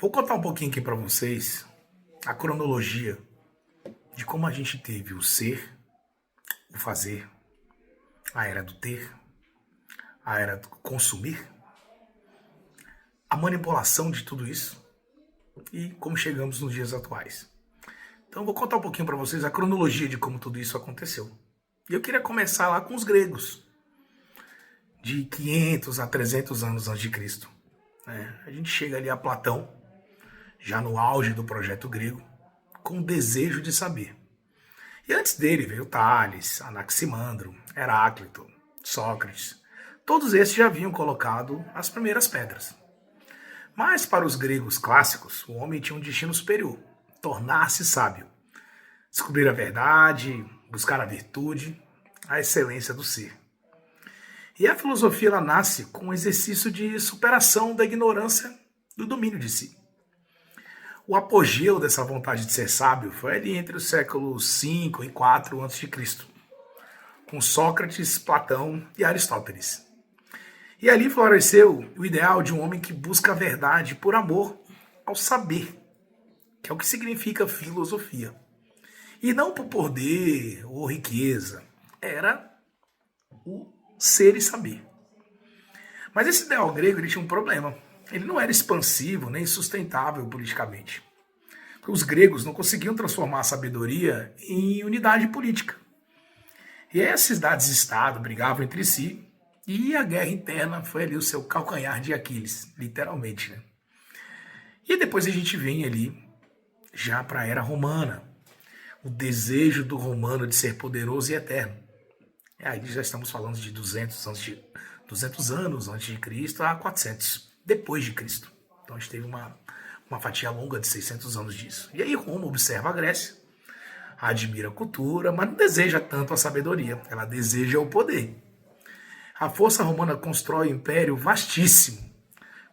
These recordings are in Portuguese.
Vou contar um pouquinho aqui para vocês a cronologia de como a gente teve o ser, o fazer, a era do ter, a era do consumir, a manipulação de tudo isso e como chegamos nos dias atuais. Então vou contar um pouquinho para vocês a cronologia de como tudo isso aconteceu. E eu queria começar lá com os gregos, de 500 a 300 anos antes de Cristo. A gente chega ali a Platão, já no auge do projeto grego, com o desejo de saber. E antes dele veio Tales, Anaximandro, Heráclito, Sócrates. Todos esses já haviam colocado as primeiras pedras. Mas para os gregos clássicos, o homem tinha um destino superior, tornar-se sábio, descobrir a verdade, buscar a virtude, a excelência do ser. E a filosofia ela nasce com um exercício de superação da ignorância do domínio de si. O apogeu dessa vontade de ser sábio foi ali entre os séculos 5 e 4 a.C., com Sócrates, Platão e Aristóteles. E ali floresceu o ideal de um homem que busca a verdade por amor ao saber, que é o que significa filosofia. E não por poder ou riqueza, era o ser e saber. Mas esse ideal grego ele tinha um problema. Ele não era expansivo nem sustentável politicamente. Os gregos não conseguiam transformar a sabedoria em unidade política. E aí as cidades-estado brigavam entre si e a guerra interna foi ali o seu calcanhar de Aquiles, literalmente. E depois a gente vem ali já para a era romana. O desejo do romano de ser poderoso e eterno. E aí já estamos falando de 200 anos antes de Cristo a 400 depois de Cristo. Então a gente teve uma fatia longa de 600 anos disso. E aí Roma observa a Grécia, admira a cultura, mas não deseja tanto a sabedoria, ela deseja o poder. A força romana constrói um império vastíssimo.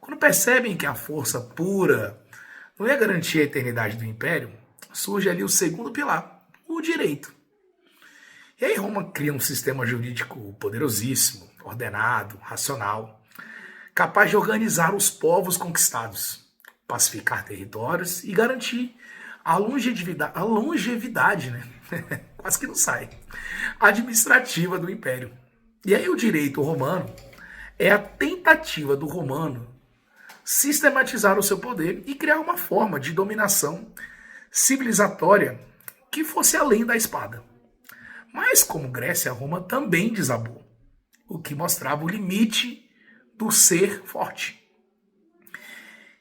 Quando percebem que a força pura não ia garantir a eternidade do império, surge ali o segundo pilar, o direito. E aí Roma cria um sistema jurídico poderosíssimo, ordenado, racional, capaz de organizar os povos conquistados, pacificar territórios e garantir a longevidade, né? Quase que não sai, administrativa do império. E aí o direito romano é a tentativa do romano sistematizar o seu poder e criar uma forma de dominação civilizatória que fosse além da espada. Mas como Grécia, Roma também desabou, o que mostrava o limite do ser forte.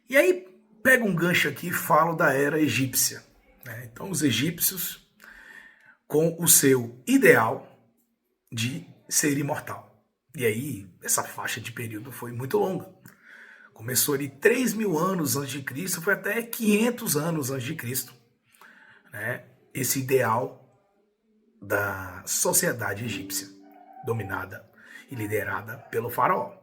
E aí pega um gancho aqui e falo da era egípcia. Então os egípcios com o seu ideal de ser imortal. E aí essa faixa de período foi muito longa. Começou ali 3.000 anos antes de Cristo, foi até 500 anos antes de Cristo. Esse ideal da sociedade egípcia, dominada e liderada pelo faraó.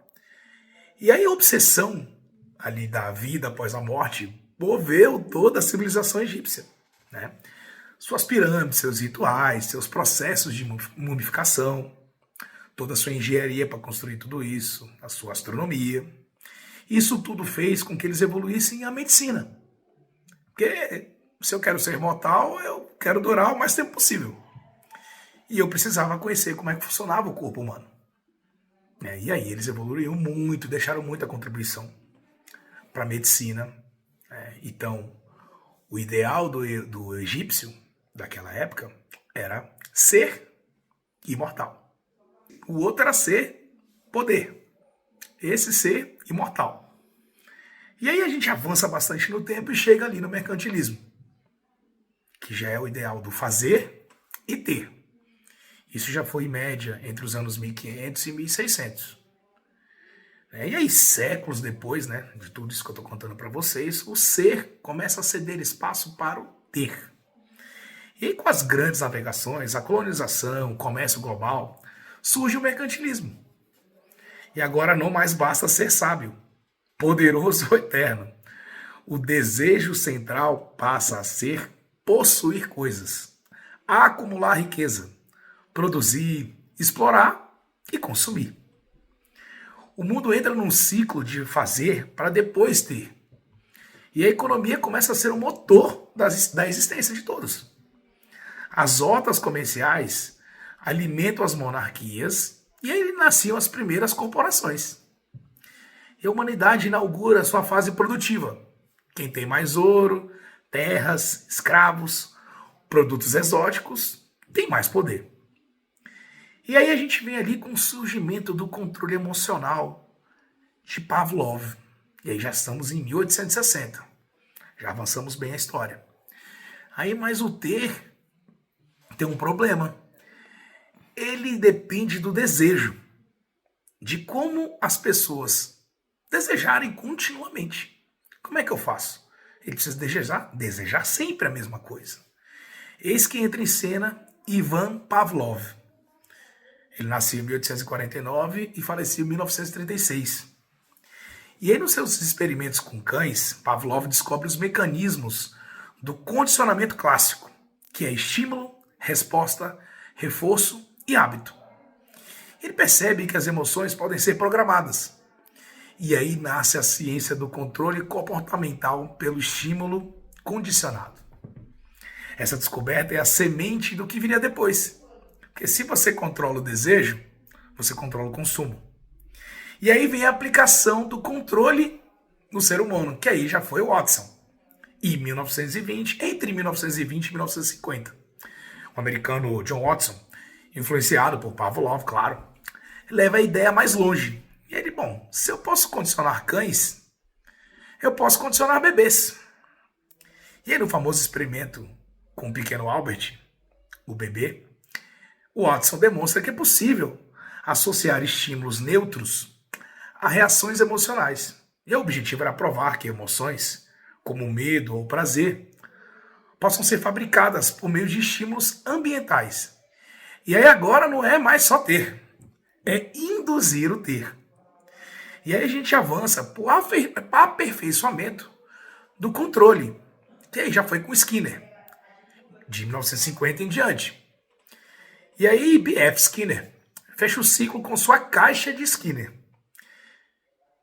E aí a obsessão ali da vida após a morte moveu toda a civilização egípcia. Suas pirâmides, seus rituais, seus processos de mumificação, toda a sua engenharia para construir tudo isso, a sua astronomia. Isso tudo fez com que eles evoluíssem a medicina. Porque se eu quero ser mortal, eu quero durar o mais tempo possível. E eu precisava conhecer como é que funcionava o corpo humano. E aí eles evoluíram muito, deixaram muita contribuição para a medicina. Então, o ideal do egípcio, daquela época, era ser imortal. O outro era ser poder. Esse ser imortal. E aí a gente avança bastante no tempo e chega ali no mercantilismo, que já é o ideal do fazer e ter. Isso já foi em média entre os anos 1500 e 1600. E aí, séculos depois, de tudo isso que eu estou contando para vocês, o ser começa a ceder espaço para o ter. E aí, com as grandes navegações, a colonização, o comércio global, surge o mercantilismo. E agora não mais basta ser sábio, poderoso ou eterno. O desejo central passa a ser possuir coisas, acumular riqueza, produzir, explorar e consumir. O mundo entra num ciclo de fazer para depois ter. E a economia começa a ser o motor da existência de todos. As hortas comerciais alimentam as monarquias e aí nasciam as primeiras corporações. E a humanidade inaugura sua fase produtiva. Quem tem mais ouro, terras, escravos, produtos exóticos, tem mais poder. E aí a gente vem ali com o surgimento do controle emocional de Pavlov. E aí já estamos em 1860. Já avançamos bem a história. Aí, mas o ter tem um problema. Ele depende do desejo, de como as pessoas desejarem continuamente. Como é que eu faço? Ele precisa desejar sempre a mesma coisa. Eis que entra em cena Ivan Pavlov. Ele nasceu em 1849 e faleceu em 1936. E aí, nos seus experimentos com cães, Pavlov descobre os mecanismos do condicionamento clássico, que é estímulo, resposta, reforço e hábito. Ele percebe que as emoções podem ser programadas. E aí nasce a ciência do controle comportamental pelo estímulo condicionado. Essa descoberta é a semente do que viria depois. Porque se você controla o desejo, você controla o consumo. E aí vem a aplicação do controle no ser humano, que aí já foi o Watson. Em 1920, entre 1920 e 1950. O americano John Watson, influenciado por Pavlov, claro, leva a ideia mais longe. E ele, bom, se eu posso condicionar cães, eu posso condicionar bebês. E aí no famoso experimento com o pequeno Albert, o bebê, o Watson demonstra que é possível associar estímulos neutros a reações emocionais. E o objetivo era provar que emoções, como medo ou prazer, possam ser fabricadas por meio de estímulos ambientais. E aí agora não é mais só ter, é induzir o ter. E aí a gente avança para o aperfeiçoamento do controle, que aí já foi com Skinner, de 1950 em diante. E aí B.F. Skinner fecha o ciclo com sua caixa de Skinner.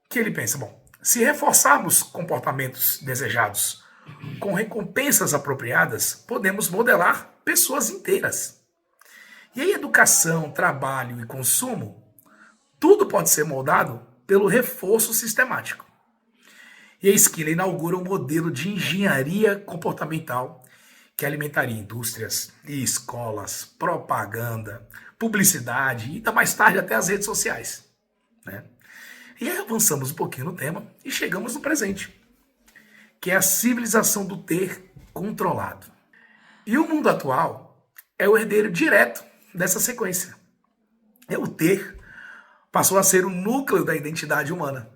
Que ele pensa, bom, se reforçarmos comportamentos desejados com recompensas apropriadas, podemos modelar pessoas inteiras. E aí educação, trabalho e consumo, tudo pode ser moldado pelo reforço sistemático. E a Skinner inaugura um modelo de engenharia comportamental que alimentaria indústrias e escolas, propaganda, publicidade e ainda mais tarde até as redes sociais. Né? E aí avançamos um pouquinho no tema e chegamos no presente, que é a civilização do ter controlado. E o mundo atual é o herdeiro direto dessa sequência. É o ter passou a ser o núcleo da identidade humana.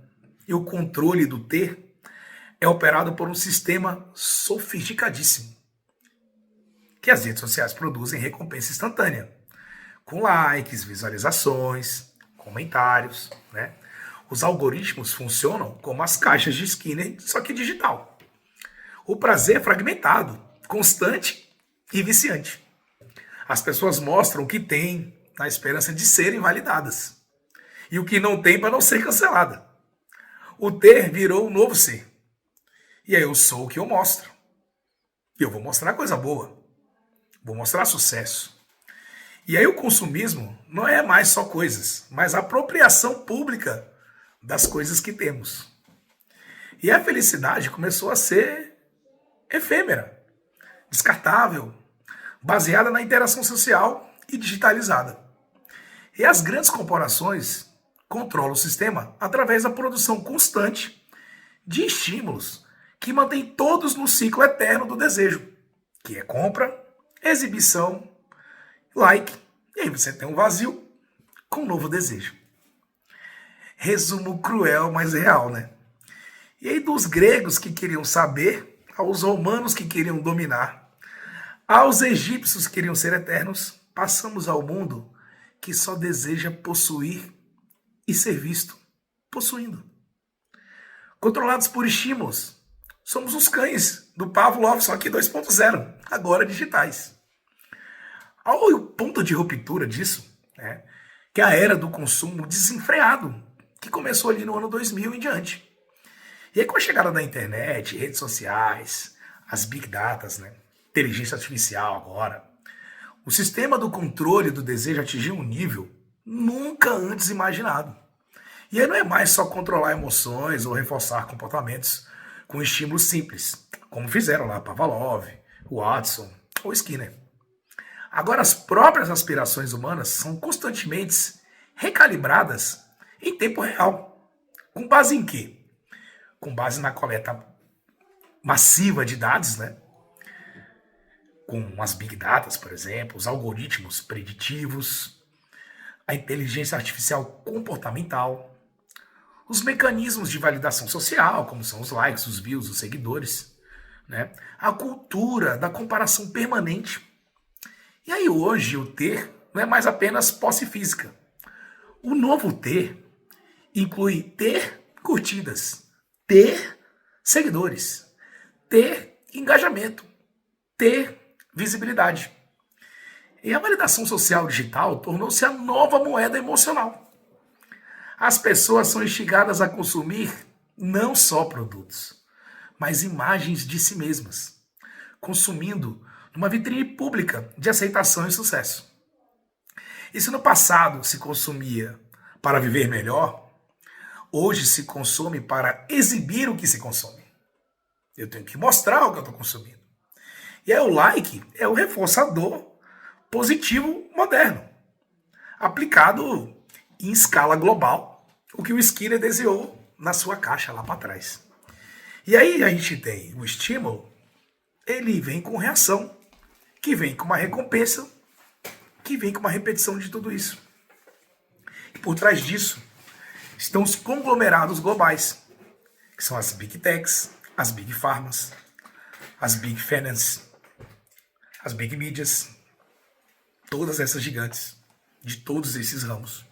E o controle do ter é operado por um sistema sofisticadíssimo, que as redes sociais produzem recompensa instantânea, com likes, visualizações, comentários, né? Os algoritmos funcionam como as caixas de Skinner, só que digital. O prazer é fragmentado, constante e viciante. As pessoas mostram o que têm na esperança de serem validadas. E o que não tem para não ser cancelada. O ter virou um novo ser. E aí eu sou o que eu mostro. E eu vou mostrar coisa boa. Vou mostrar sucesso. E aí o consumismo não é mais só coisas, mas a apropriação pública das coisas que temos. E a felicidade começou a ser efêmera, descartável, baseada na interação social e digitalizada. E as grandes corporações controlam o sistema através da produção constante de estímulos que mantém todos no ciclo eterno do desejo, que é compra, exibição, like, e aí você tem um vazio com um novo desejo. Resumo cruel, mas real, né? E aí dos gregos que queriam saber, aos romanos que queriam dominar, aos egípcios que queriam ser eternos, passamos ao mundo que só deseja possuir e ser visto, possuindo. Controlados por estímulos, somos os cães do Pavlov, só que 2.0, agora digitais. Ao ponto de ruptura disso, né, que é a era do consumo desenfreado, que começou ali no ano 2000 em diante. E aí, com a chegada da internet, redes sociais, as big datas, né? Inteligência artificial agora, o sistema do controle do desejo atingiu um nível nunca antes imaginado. E aí não é mais só controlar emoções ou reforçar comportamentos com estímulos simples, como fizeram lá Pavlov, Watson ou Skinner. Agora, as próprias aspirações humanas são constantemente recalibradas em tempo real. Com base em quê? Com base na coleta massiva de dados, né? Com as big datas, por exemplo, os algoritmos preditivos, a inteligência artificial comportamental, os mecanismos de validação social, como são os likes, os views, os seguidores, né? A cultura da comparação permanente. E aí hoje o ter não é mais apenas posse física. O novo ter inclui ter curtidas, ter seguidores, ter engajamento, ter visibilidade. E a validação social digital tornou-se a nova moeda emocional. As pessoas são instigadas a consumir não só produtos, mas imagens de si mesmas, consumindo numa vitrine pública de aceitação e sucesso. E se no passado se consumia para viver melhor, hoje se consome para exibir o que se consome. Eu tenho que mostrar o que eu estou consumindo. E aí o like é o reforçador positivo moderno, aplicado em escala global, o que o Skinner desenhou na sua caixa lá para trás. E aí a gente tem o estímulo, ele vem com reação, que vem com uma recompensa, que vem com uma repetição de tudo isso. E por trás disso estão os conglomerados globais, que são as Big Techs, as Big Pharmas, as Big Finance, as Big Medias, todas essas gigantes de todos esses ramos,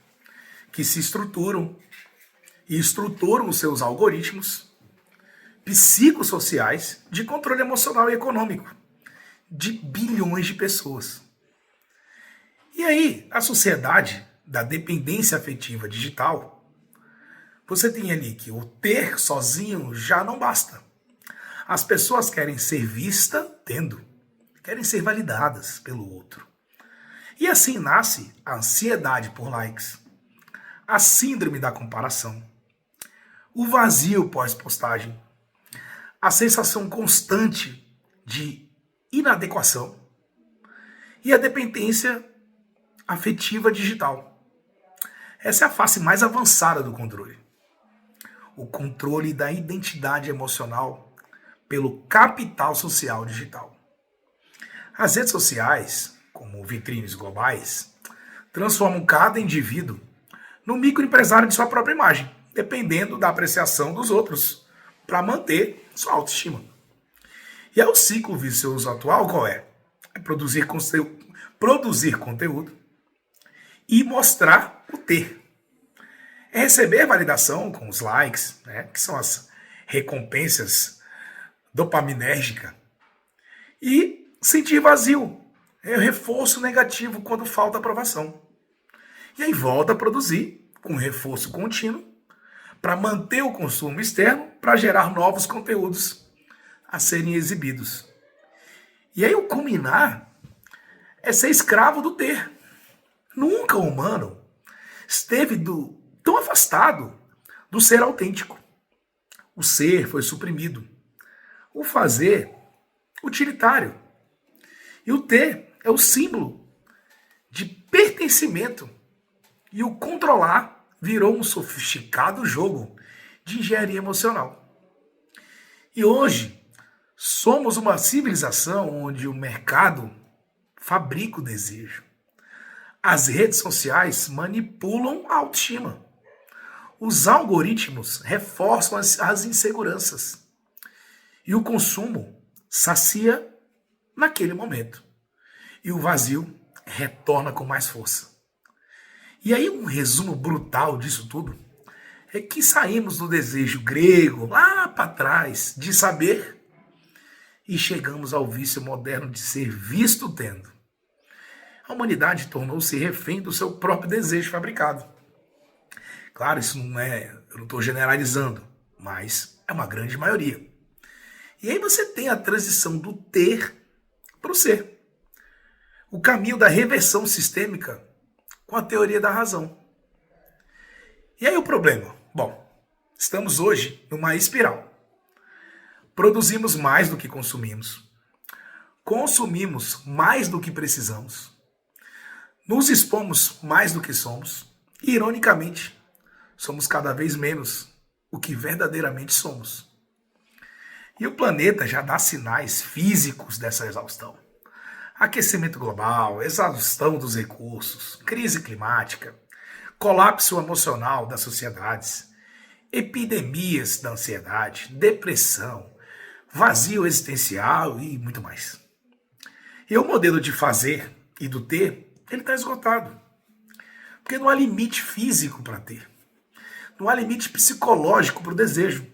que se estruturam e estruturam os seus algoritmos psicossociais de controle emocional e econômico de bilhões de pessoas. E aí, a sociedade da dependência afetiva digital, você tem ali que o ter sozinho já não basta. As pessoas querem ser vistas tendo, querem ser validadas pelo outro. E assim nasce a ansiedade por likes, a síndrome da comparação, o vazio pós-postagem, a sensação constante de inadequação e a dependência afetiva digital. Essa é a face mais avançada do controle. O controle da identidade emocional pelo capital social digital. As redes sociais, como vitrines globais, transformam cada indivíduo num microempresário de sua própria imagem, dependendo da apreciação dos outros, para manter sua autoestima. E aí o ciclo vicioso atual qual é? É produzir conteúdo e mostrar o ter. É receber validação com os likes, né, que são as recompensas dopaminérgicas, e sentir vazio, é o reforço negativo quando falta aprovação. E aí volta a produzir com reforço contínuo para manter o consumo externo, para gerar novos conteúdos a serem exibidos. E aí o culminar é ser escravo do ter. Nunca o humano esteve tão afastado do ser autêntico. O ser foi suprimido. O fazer, utilitário. E o ter é o símbolo de pertencimento. E o controlar virou um sofisticado jogo de engenharia emocional. E hoje, somos uma civilização onde o mercado fabrica o desejo. As redes sociais manipulam a autoestima. Os algoritmos reforçam as inseguranças. E o consumo sacia naquele momento. E o vazio retorna com mais força. E aí um resumo brutal disso tudo é que saímos do desejo grego, lá para trás, de saber, e chegamos ao vício moderno de ser visto tendo. A humanidade tornou-se refém do seu próprio desejo fabricado. Claro, isso não é, eu não estou generalizando, mas é uma grande maioria. E aí você tem a transição do ter para o ser. O caminho da reversão sistêmica com a teoria da razão. E aí o problema? Bom, estamos hoje numa espiral. Produzimos mais do que consumimos. Consumimos mais do que precisamos. Nos expomos mais do que somos. E, ironicamente, somos cada vez menos o que verdadeiramente somos. E o planeta já dá sinais físicos dessa exaustão. Aquecimento global, exaustão dos recursos, crise climática, colapso emocional das sociedades, epidemias da ansiedade, depressão, vazio existencial e muito mais. E o modelo de fazer e do ter, ele está esgotado. Porque não há limite físico para ter. Não há limite psicológico para o desejo.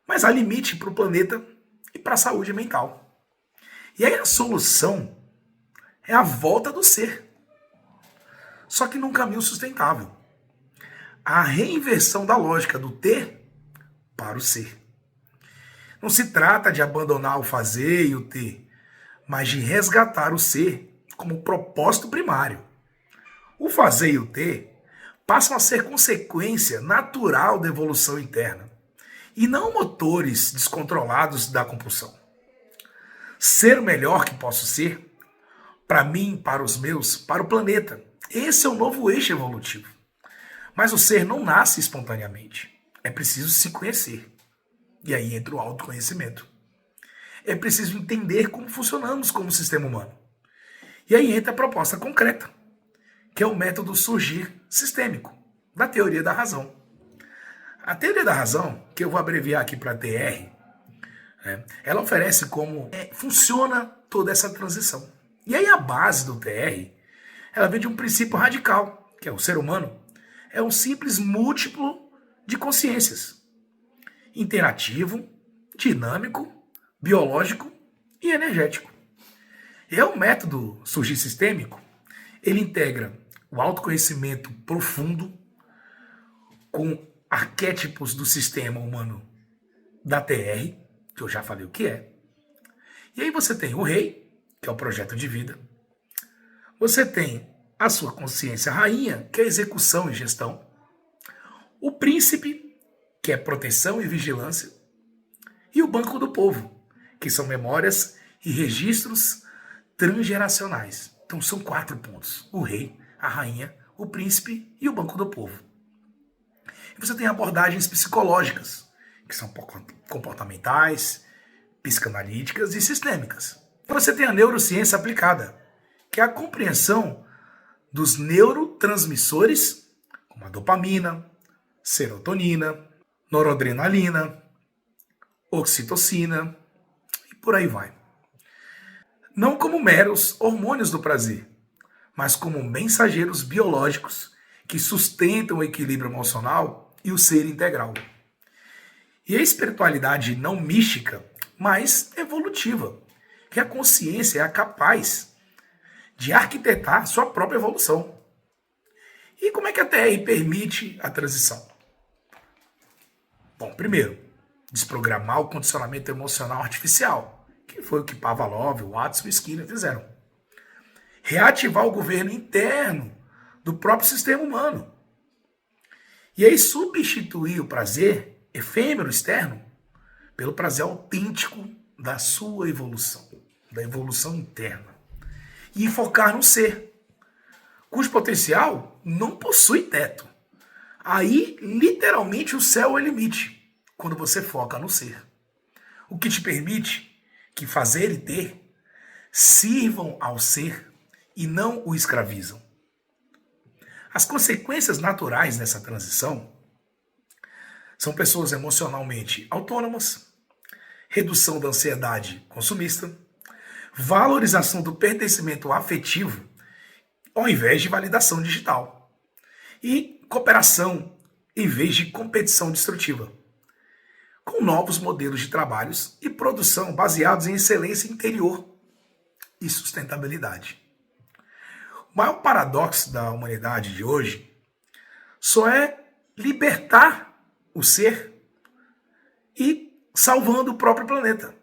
Mas há limite para o planeta e para a saúde mental. E aí a solução é a volta do ser. Só que num caminho sustentável. A reinversão da lógica do ter para o ser. Não se trata de abandonar o fazer e o ter, mas de resgatar o ser como propósito primário. O fazer e o ter passam a ser consequência natural da evolução interna e não motores descontrolados da compulsão. Ser o melhor que posso ser, para mim, para os meus, para o planeta. Esse é o novo eixo evolutivo. Mas o ser não nasce espontaneamente. É preciso se conhecer. E aí entra o autoconhecimento. É preciso entender como funcionamos como sistema humano. E aí entra a proposta concreta, que é o método surgir sistêmico, da teoria da razão. A teoria da razão, que eu vou abreviar aqui para TR, ela oferece como funciona toda essa transição. E aí a base do TR, ela vem de um princípio radical, que é o ser humano, é um simples múltiplo de consciências. Interativo, dinâmico, biológico e energético. E é um método surgir sistêmico, ele integra o autoconhecimento profundo com arquétipos do sistema humano da TR, que eu já falei o que é. E aí você tem o rei, que é o projeto de vida. Você tem a sua consciência rainha, que é execução e gestão. O príncipe, que é proteção e vigilância. E o banco do povo, que são memórias e registros transgeracionais. Então são 4 pontos: o rei, a rainha, o príncipe e o banco do povo. E você tem abordagens psicológicas, que são comportamentais, psicanalíticas e sistêmicas. Você tem a neurociência aplicada, que é a compreensão dos neurotransmissores, como a dopamina, serotonina, noradrenalina, oxitocina e por aí vai. Não como meros hormônios do prazer, mas como mensageiros biológicos que sustentam o equilíbrio emocional e o ser integral. E a espiritualidade não mística, mas evolutiva, que a consciência é capaz de arquitetar sua própria evolução. E como é que a TR permite a transição? Bom, primeiro, desprogramar o condicionamento emocional artificial, que foi o que Pavlov, Watson e Skinner fizeram. Reativar o governo interno do próprio sistema humano. E aí substituir o prazer efêmero externo pelo prazer autêntico da sua evolução, da evolução interna. E focar no ser, cujo potencial não possui teto. Aí, literalmente, o céu é o limite, quando você foca no ser. O que te permite que fazer e ter sirvam ao ser e não o escravizam. As consequências naturais dessa transição são pessoas emocionalmente autônomas, redução da ansiedade consumista, valorização do pertencimento afetivo ao invés de validação digital e cooperação em vez de competição destrutiva, com novos modelos de trabalhos e produção baseados em excelência interior e sustentabilidade. O maior paradoxo da humanidade de hoje só é libertar o ser e salvando o próprio planeta.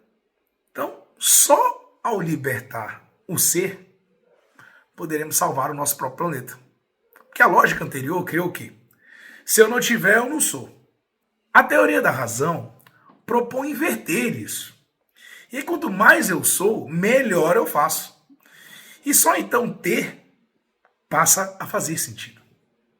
Então, só ao libertar o ser, poderemos salvar o nosso próprio planeta. Porque a lógica anterior criou o quê? Se eu não tiver, eu não sou. A teoria da razão propõe inverter isso. E quanto mais eu sou, melhor eu faço. E só então ter passa a fazer sentido.